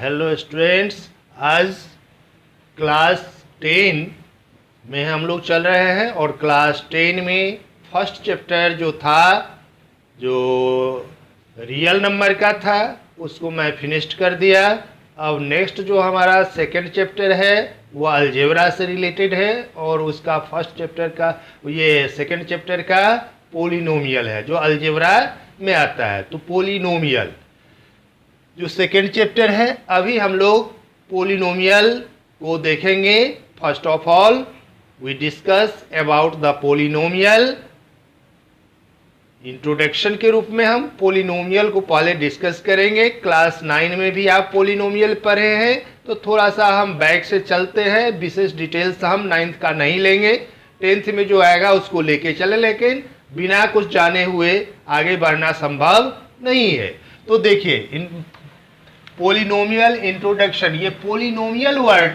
Hello students, आज class 10 में हम लोग चल रहे हैं और क्लास 10 में फर्स्ट चैप्टर जो था, जो रियल नंबर का था, उसको मैं फिनिश्ड कर दिया। अब नेक्स्ट जो हमारा सेकंड चैप्टर है वो अलजेब्रा से रिलेटेड है और उसका फर्स्ट चैप्टर का ये सेकंड चैप्टर का पोलिनोमियल है जो अलजेब्रा में आता है। तो पोलिनोमियल जो सेकेंड चैप्टर है, अभी हम लोग पोलिनोमियल को देखेंगे। First of all we discuss about the polynomial. Introduction के रूप में हम पोलिनोमियल को पहले डिस्कस करेंगे। क्लास 9 में भी आप पोलिनोमियल पढ़े हैं, तो थोड़ा सा हम बैक से चलते हैं। विशेष डिटेल्स हम 9th का नहीं लेंगे, 10th में जो आएगा उसको लेके चले, लेकिन बिना कुछ जाने हुए आगे बढ़ना संभव नहीं है। तो देखिए, पोलिनोमियल इंट्रोडक्शन। ये पोलिनोमियल वर्ड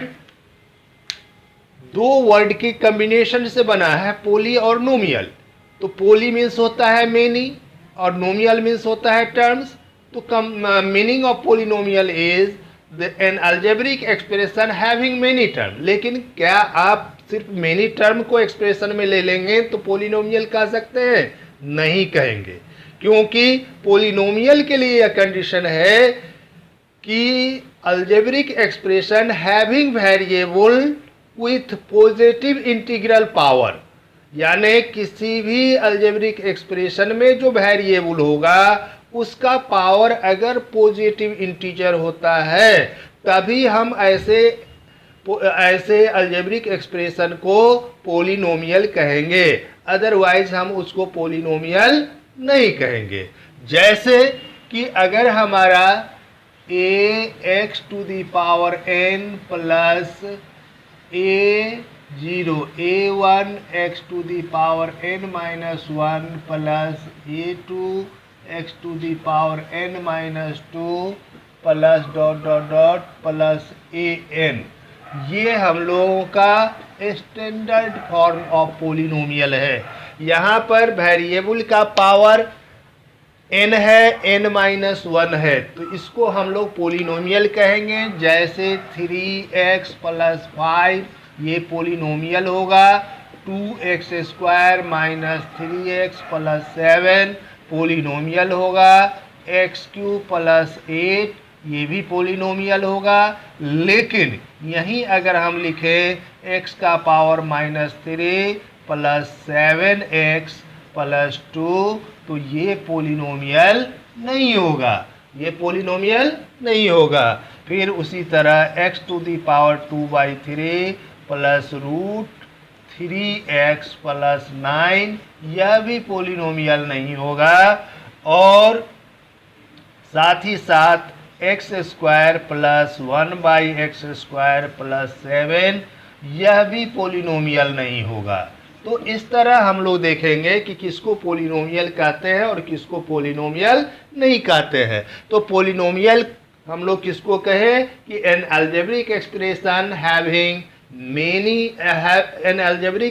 दो वर्ड के कॉम्बिनेशन से बना है, पोली और नोमियल। तो पोली मीन्स होता है मेनी और नोमियल मीन्स होता है टर्म्स। तो meaning of polynomial is an algebraic expression having many term. लेकिन क्या आप सिर्फ मेनी टर्म को एक्सप्रेशन में ले लेंगे तो पोलिनोमियल कह सकते हैं? नहीं कहेंगे, क्योंकि पोलिनोमियल के लिए यह कंडीशन है कि algebraic expression having variable with positive integral power, यानी किसी भी अलजेब्रिक एक्सप्रेशन में जो वेरिएबल होगा उसका पावर अगर पॉजिटिव इंटीजर होता है तभी हम ऐसे अलजेब्रिक एक्सप्रेशन को पोलिनोमियल कहेंगे, अदरवाइज हम उसको पोलिनोमियल नहीं कहेंगे। जैसे कि अगर हमारा ax to the power n plus a0 a1 x to the power n minus 1 plus a2 x to the power n minus 2 plus dot dot dot plus an, ये हम लोगों का स्टैंडर्ड फॉर्म ऑफ पोलिनोमियल है। यहाँ पर variable का power n है, n minus 1 है, तो इसको हम लोग पोलिनोमियल कहेंगे। जैसे 3x प्लस 5 ये पोलिनोमियल होगा। 2x square minus 3x plus 7 polynomial होगा। x क्यूब प्लस 8 ये भी पोलिनोमियल होगा। लेकिन यहीं अगर हम लिखें x का power minus 3 plus 7x plus 2 तो ये पोलिनोमियल नहीं होगा, ये पोलिनोमियल नहीं होगा। फिर उसी तरह x to the power 2/3 plus root 3x plus 9 यह भी पोलिनोमियल नहीं होगा। और साथ ही साथ x square plus 1/x square plus 7 यह भी पोलिनोमियल नहीं होगा। तो इस तरह हम लोग देखेंगे कि किसको पोलिनोमियल कहते हैं और किसको पोलिनोमियल नहीं कहते हैं। तो पोलिनोमियल हम लोग किसको कहें कि an algebraic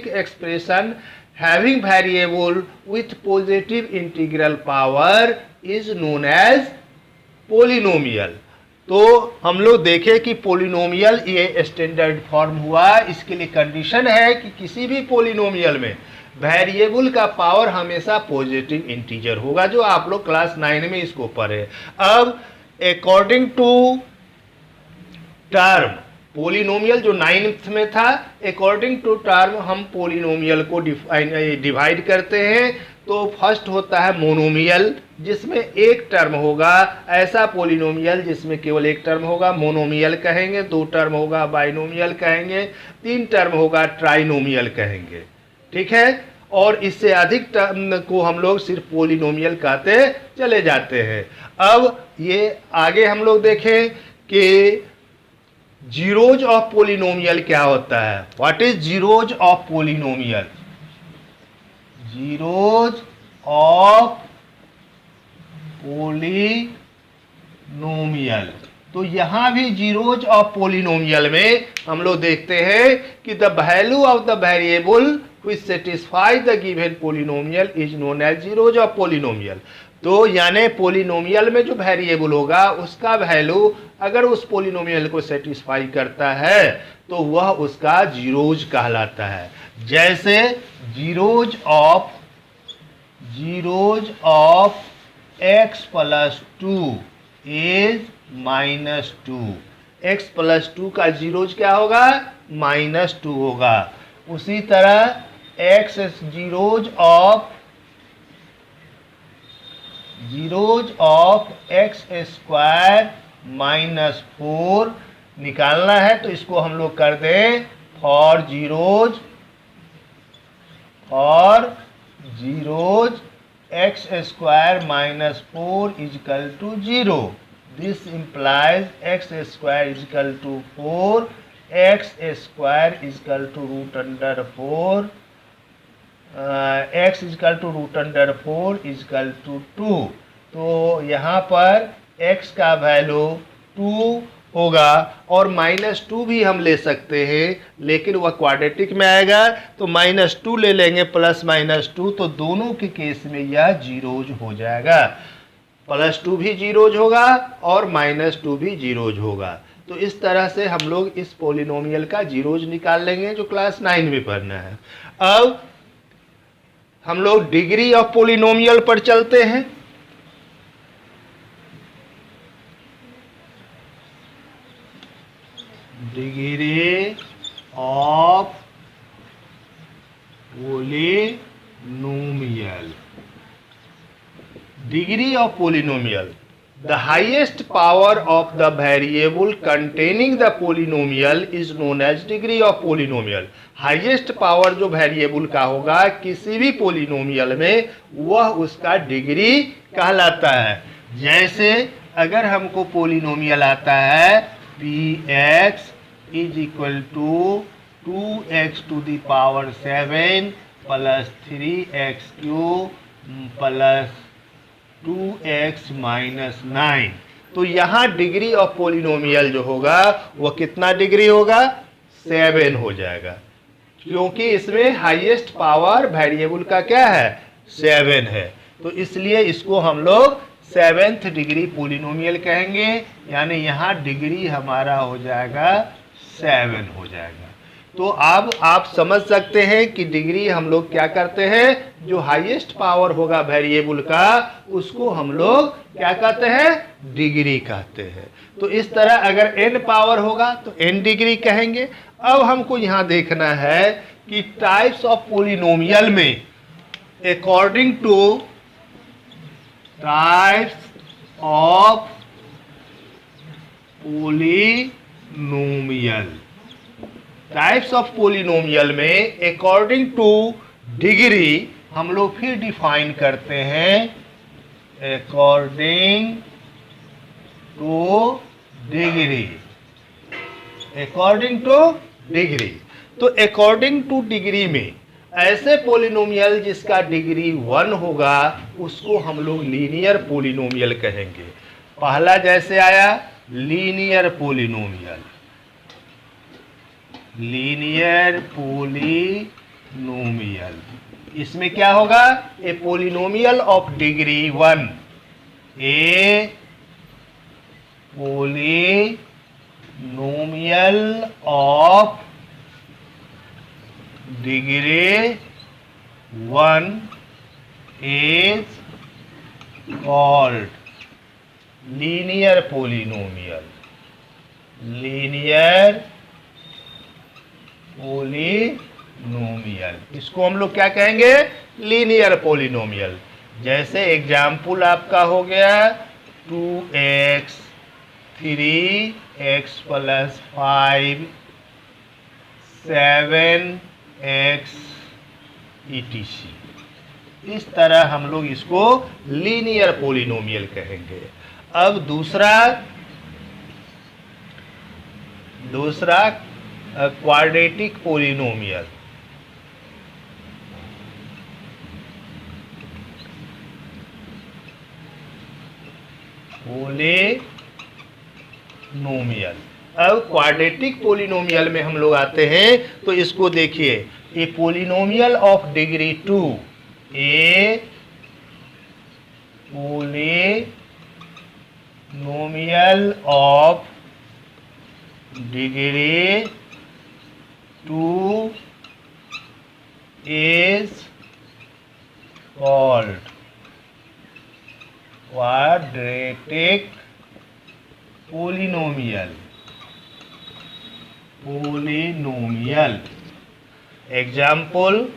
expression having variable with positive integral power is known as polynomial. तो हम लोग देखें कि पोलिनोमियल ये स्टैंडर्ड फॉर्म हुआ। इसके लिए कंडीशन है कि किसी भी पोलिनोमियल में वेरिएबल का पावर हमेशा पॉजिटिव इंटीजर होगा, जो आप लोग क्लास 9 में इसको पढ़े। अब अकॉर्डिंग टू टर्म, पोलिनोमियल जो 9th में था, अकॉर्डिंग टू टर्म हम पोलिनोमियल को डिवाइड करते हैं। तो फर्स्ट होता है मोनोमियल, जिसमें एक टर्म होगा। ऐसा पोलिनोमियल जिसमें केवल एक टर्म होगा मोनोमियल कहेंगे। 2 टर्म होगा बाइनोमियल कहेंगे। 3 टर्म होगा ट्राइनोमियल कहेंगे। ठीक है, और इससे अधिक टर्म को हम लोग सिर्फ पोलिनोमियल कहते चले जाते हैं। अब ये आगे हम लोग देखें कि जीरोज ऑफ पोलिनोमियल क्या होता है। What is zeros of polynomial? Zeros of polynomial, तो यहाँ भी जीरोज ऑफ पोलिनोमियल में हम लोग देखते हैं कि the value of the variable which satisfy the given polynomial is known as zeros of polynomial। तो यानी पोलिनोमियल में जो वेरिएबल होगा उसका वैल्यू अगर उस पोलिनोमियल को सेटिस्फाई करता है तो वह उसका जीरोज कहलाता है। जैसे zeros of x plus 2 is -2। x plus 2 का जीरोज क्या होगा? -2 होगा। उसी तरह जीरोज ऑफ x स्क्वायर -4 निकालना है तो इसको हम लोग कर दें for zeros x square -4 is equal to 0। This implies x square is equal to 4, x square is equal to √4, x is equal to √4 is equal to 2। तो यहाँ पर x का वैल्यू 2 होगा और -2 भी हम ले सकते हैं लेकिन वह क्वाड्रेटिक में आएगा तो -2 ले लेंगे प्लस -2, तो दोनों के केस में यह जीरोज हो जाएगा। +2 भी जीरोज होगा और -2 भी जीरोज होगा। तो इस तरह से हम लोग इस पोलिनोमियल का जीरोज निकाल लेंगे जो क्लास 9 में पढ़ना है। अब हम लोग डिग्री ऑफ पोलिनोमियल पर चलते हैं। Degree of polynomial. Degree of polynomial, the highest power of the variable containing the polynomial is known as degree of polynomial। Highest power जो वेरिएबल का होगा किसी भी पोलिनोमियल में वह उसका डिग्री कहलाता है। जैसे अगर हमको पोलिनोमियल आता है px is equal to 2x to the power 7 plus 3x³ plus 2x minus 9, तो यहाँ डिग्री ऑफ पोलिनोमियल जो होगा वह कितना डिग्री होगा? 7 हो जाएगा, क्योंकि इसमें हाईएस्ट पावर वेरिएबल का क्या है? 7 है। तो इसलिए इसको हम लोग 7th डिग्री पोलिनोमियल कहेंगे, यानी यहाँ डिग्री हमारा हो जाएगा 7 हो जाएगा। तो अब आप समझ सकते हैं कि डिग्री हम लोग क्या करते हैं, जो हाईएस्ट पावर होगा वेरिएबल का उसको हम लोग क्या कहते हैं? डिग्री कहते हैं। तो इस तरह अगर n पावर होगा तो n डिग्री कहेंगे। अब हमको यहाँ देखना है कि टाइप्स ऑफ पोलिनोमियल में according two types of polynomial, types of polynomial में अकॉर्डिंग टू डिग्री हम लोग फिर डिफाइन करते हैं according two degree. According two degree, तो अकॉर्डिंग टू डिग्री में ऐसे पोलिनोमियल जिसका डिग्री 1 होगा उसको हम लोग लीनियर पोलिनोमियल कहेंगे। पहला जैसे आया लीनियर पोलिनोमियल, लीनियर पोलिनोमियल, इसमें क्या होगा? A polynomial of degree 1, a polynomial of degree 1 is called linear polynomial. Linear polynomial, इसको हम लोग क्या कहेंगे? Linear polynomial. जैसे एग्जाम्पल आपका हो गया 2x 3x plus 5 7x etc। इस तरह हम लोग इसको लीनियर पोलिनोमियल कहेंगे। अब दूसरा क्वाड्रेटिक पोलिनोमियल। अब क्वाड्रेटिक पोलिनोमियल में हम लोग आते हैं तो इसको देखिए a polynomial of degree 2, a polynomial of degree 2 is called quadratic polynomial. Example: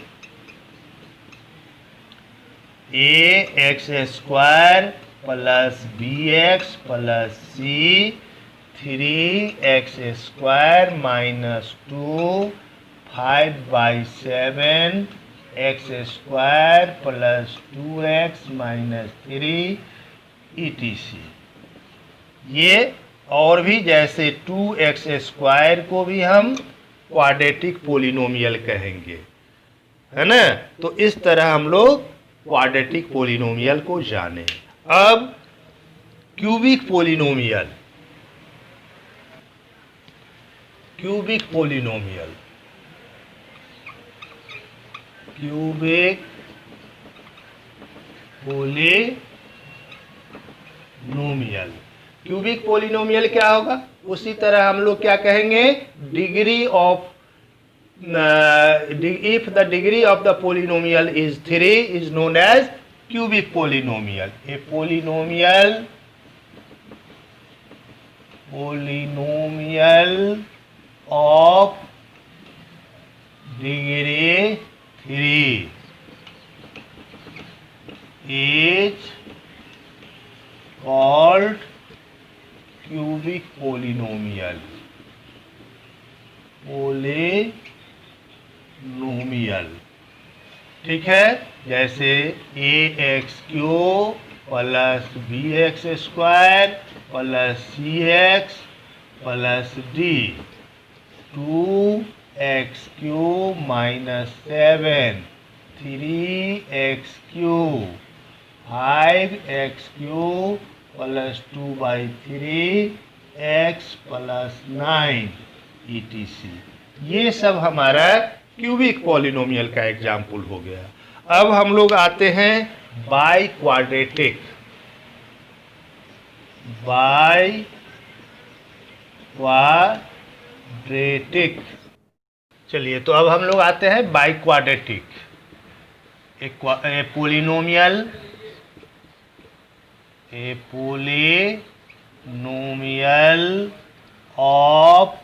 ax square plus bx plus c 3x square minus 2 5/7 x square plus 2x minus 3 etc. ये और भी, जैसे 2x स्क्वायर को भी हम क्वाड्रेटिक पोलिनोमियल कहेंगे, है ना। तो इस तरह हम लोग क्वाड्रेटिक पोलिनोमियल को जाने। अब cubic polynomial, cubic polynomial cubic polynomial क्या होगा? उसी तरह हम लोग क्या कहेंगे, degree of, if the degree of the polynomial is 3 is known as cubic polynomial. A polynomial of degree 3 is called cubic polynomial. ठीक है, जैसे ax³ plus bx square plus cx plus d 2x³ minus 7 3x³ 5x³ plus 2/3 x plus 9 etc. ये सब हमारा cubic polynomial का example हो गया। अब हम लोग आते हैं बाई क्वाड्रेटिक। चलिए, तो अब हम लोग आते हैं by quadratic. A polynomial of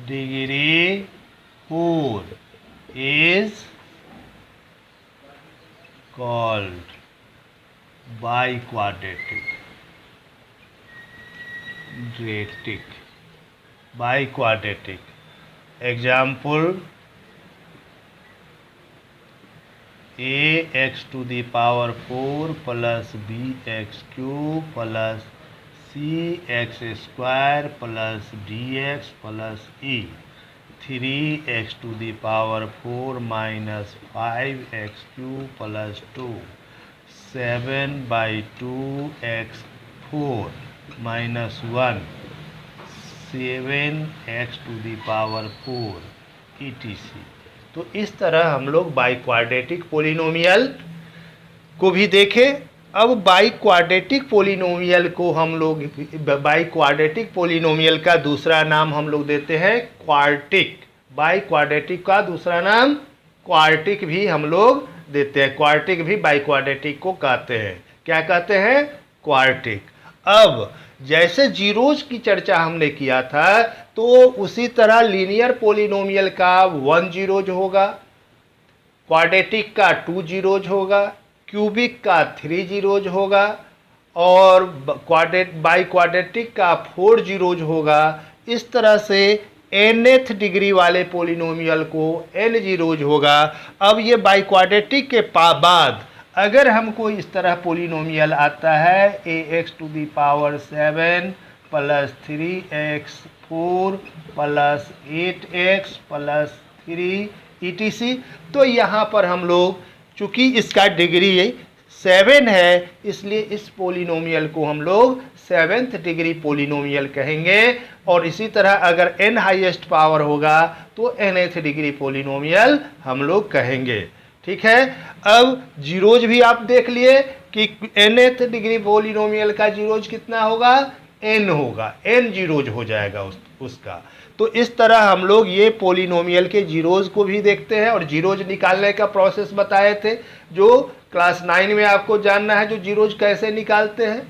degree 4 is called biquadratic. Example: ax to the power 4 plus bx³ plus cx square plus dx plus e 3x to the power 4 minus 5x³ plus 2 7/2x4 minus 1 7x to the power 4 etc. तो इस तरह हम लोग by quadratic polynomial को भी देखें। अब by quadratic polynomial को हम लोग, बाई क्वाड्रेटिक पोलिनोमियल का दूसरा नाम हम लोग देते हैं क्वार्टिक। बाई क्वाड्रेटिक का दूसरा नाम क्वार्टिक भी हम लोग देते हैं। क्वार्टिक भी बाई क्वाड्रेटिक को कहते हैं। क्या कहते हैं? क्वार्टिक। अब जैसे जीरोज की चर्चा हमने किया था, तो उसी तरह लीनियर पोलिनोमियल का 1 जीरोज होगा, क्वाड्रेटिक का 2 जीरोज होगा, क्यूबिक का 3 जीरोज होगा और बाई क्वाड्रेटिक का 4 जीरोज होगा। इस तरह से nth डिग्री वाले पोलिनोमियल को n जीरोज होगा। अब ये बाई क्वाड्रेटिक के बाद अगर हमको इस तरह पोलिनोमियल आता है ax to the power 7 plus 3x4 plus 8x plus 3 etc. तो यहाँ पर हम लोग, चूँकि इसका डिग्री 7 है, इसलिए इस पोलिनोमियल को हम लोग 7th डिग्री पोलिनोमियल कहेंगे। और इसी तरह अगर n हाईएस्ट पावर होगा तो nth डिग्री पोलिनोमियल हम लोग कहेंगे। ठीक है, अब जीरोज भी आप देख लिए कि nth डिग्री पोलिनोमियल का जीरोज कितना होगा, n होगा, n जीरोज हो जाएगा उसका। तो इस तरह हम लोग ये पोलिनोमियल के जीरोज को भी देखते हैं और जीरोज निकालने का प्रोसेस बताए थे, जो क्लास 9 में आपको जानना है, जो जीरोज कैसे निकालते हैं।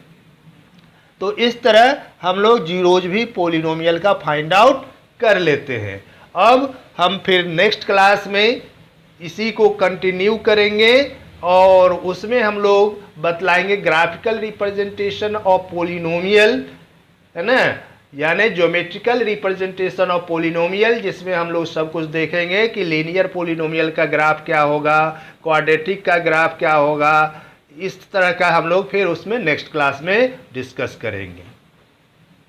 तो इस तरह हम लोग जीरोज भी पोलिनोमियल का फाइंड आउट कर लेते हैं। अब हम फिर नेक्स्ट क्लास में इसी को कंटिन्यू करेंगे और उसमें हम लोग बतलाएंगे ग्राफिकल रिप्रेजेंटेशन ऑफ पोलिनोमियल, है ना, यानी ज्योमेट्रिकल रिप्रेजेंटेशन ऑफ पोलिनोमियल, जिसमें हम लोग सब कुछ देखेंगे कि लीनियर पोलिनोमियल का ग्राफ क्या होगा, क्वाड्रेटिक का ग्राफ क्या होगा। इस तरह का हम लोग फिर उसमें नेक्स्ट क्लास में डिस्कस करेंगे।